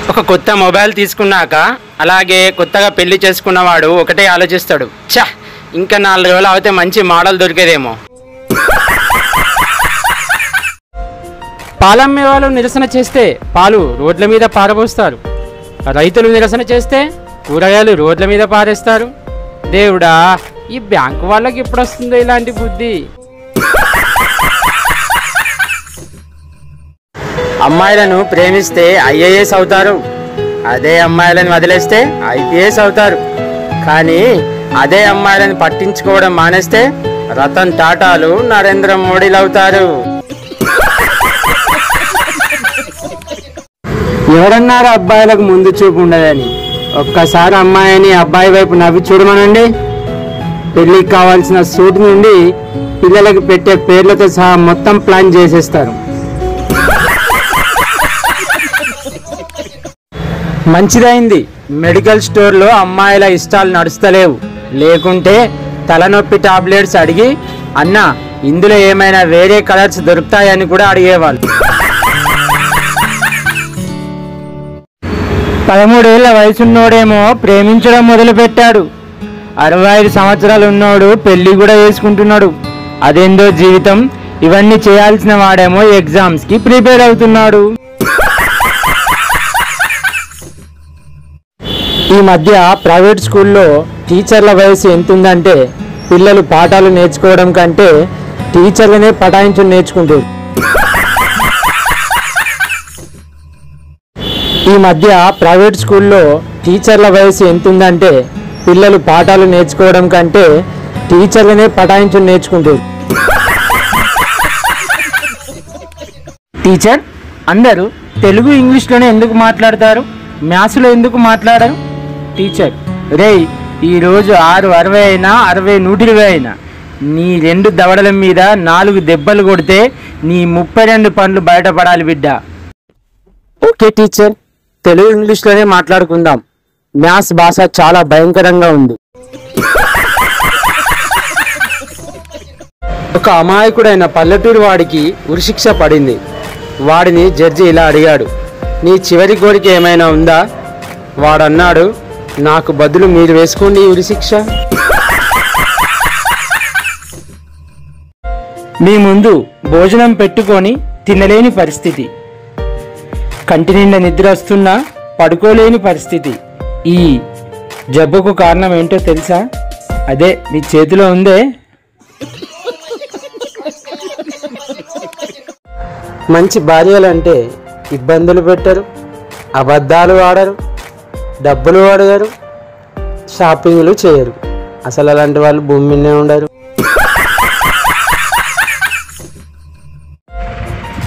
ఒక కొత్త మొబైల్ తీసుకున్నాక అలాగే కొత్తగా పెళ్లి చేసుకున్నవాడు ఒకటే ఆలోచిస్తాడు, ఛా ఇంకా 4 రోజులు అవుతే మంచి మోడల్ దొరికేదేమో. పాలమ్మే వాళ్ళు నిరసన చేస్తే పాలు రోడ్ల మీద పారబోస్తారు, రైతులు నిరసన చేస్తే కూరగాయలు రోడ్ల మీద పారేస్తారు. దేవుడా, ఈ బ్యాంకు వాళ్ళకి ఎప్పుడు వస్తుందో ఇలాంటి బుద్ధి. అమ్మాయిలను ప్రేమిస్తే IAS అవుతారు, అదే అమ్మాయిలను వదిలేస్తే IPS అవుతారు. కానీ అదే అమ్మాయిలను పట్టించుకోవడం మానేస్తే రతన్ టాటాలు నరేంద్ర మోడీలు అవుతారు. ఎవరన్నారు అబ్బాయిలకు ముందు చూపు ఉండదని? ఒక్కసారి అమ్మాయిని అబ్బాయి వైపు నవ్వి చూడమనండి. పెళ్లికి కావాల్సిన సూట్ నుండి పిల్లలకు పెట్టే పేర్లతో సహా మొత్తం ప్లాన్ చేసేస్తారు. మంచిదైంది మెడికల్ స్టోర్లో అమ్మాయిల ఇష్టాలు నడుస్తలేవు, లేకుంటే తలనొప్పి టాబ్లెట్స్ అడిగి అన్న ఇందులో ఏమైనా వేరే కలర్స్ దొరుకుతాయని కూడా అడిగేవాళ్ళు. 13 ఏళ్ల వయసున్నోడేమో ప్రేమించడం మొదలు పెట్టాడు, 65 సంవత్సరాలు ఉన్నోడు పెళ్లి కూడా చేసుకుంటున్నాడు. అదేందో జీవితం. ఇవన్నీ చేయాల్సిన వాడేమో ఎగ్జామ్స్ కి ప్రిపేర్ అవుతున్నాడు. ఈ మధ్య ప్రైవేట్ స్కూల్లో టీచర్ల వయసు ఎంతుందంటే పిల్లలు పాఠాలు నేర్చుకోవడం కంటే టీచర్లనే పటాయించులు నేర్చుకుంటారు. ఈ మధ్య ప్రైవేట్ స్కూల్లో టీచర్ల వయసు ఎంతుందంటే పిల్లలు పాఠాలు నేర్చుకోవడం కంటే టీచర్లనే పటాయించులు నేర్చుకుంటారు. టీచర్, అందరూ తెలుగు ఇంగ్లీష్లోనే ఎందుకు మాట్లాడతారు, మ్యాథ్స్లో ఎందుకు మాట్లాడరు? టీచర్, రేయ్ ఈరోజు 6:60 అయినా 60 120 అయినా నీ 2 దవడల మీద 4 దెబ్బలు కొడితే నీ 32 పనులు బయటపడాలి బిడ్డ. ఓకే టీచర్, తెలుగు ఇంగ్లీష్లోనే మాట్లాడుకుందాం, మ్యాథ్స్ భాష చాలా భయంకరంగా ఉంది. ఒక అమాయకుడైన పల్లెటూరు వాడికి ఉరిశిక్ష పడింది. వాడిని జడ్జి ఇలా అడిగాడు, నీ చివరి కోరిక ఏమైనా ఉందా? వాడన్నాడు, నాకు బదులు మీరు వేసుకోండి ఉరిశిక్ష. మీ ముందు భోజనం పెట్టుకొని తినలేని పరిస్థితి, కంటి నిండా నిద్ర వస్తున్నా పడుకోలేని పరిస్థితి. ఈ జబ్బుకు కారణం ఏంటో తెలుసా? అదే మీ చేతిలో ఉందే. మంచి భార్యలంటే ఇబ్బందులు పెట్టరు, అబద్ధాలు ఆడరు, డబ్బులు అడగరు, షాపింగ్లు చేయరు. అసలు అలాంటి వాళ్ళు భూమి మీదనే ఉండరు.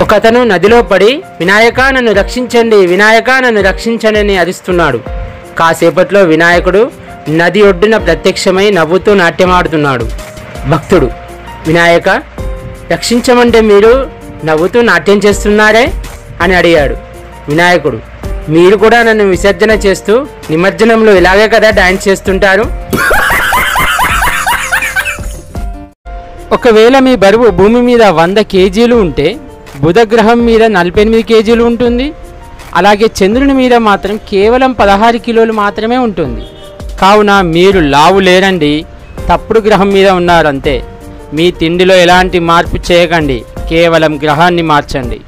ఒకతను నదిలో పడి వినాయకా నన్ను రక్షించండి, వినాయకా నన్ను రక్షించండి అని అరుస్తున్నాడు. కాసేపట్లో వినాయకుడు నది ఒడ్డున ప్రత్యక్షమై నవ్వుతూ నాట్యమాడుతున్నాడు. భక్తుడు, వినాయక రక్షించమంటే మీరు నవ్వుతూ నాట్యం చేస్తున్నారే అని అడిగాడు. వినాయకుడు, మీరు కూడా నన్ను విసర్జన చేస్తూ నిమజ్జనంలో ఇలాగే కదా డాన్స్ చేస్తుంటారు. ఒకవేళ మీ బరువు భూమి మీద 100 కేజీలు ఉంటే బుధగ్రహం మీద 48 కేజీలు ఉంటుంది. అలాగే చంద్రుని మీద మాత్రం కేవలం 16 కిలోలు మాత్రమే ఉంటుంది. కావున మీరు లావు లేరండి, తప్పుడు గ్రహం మీద ఉన్నారంతే. మీ తిండిలో ఎలాంటి మార్పు చేయకండి, కేవలం గ్రహాన్ని మార్చండి.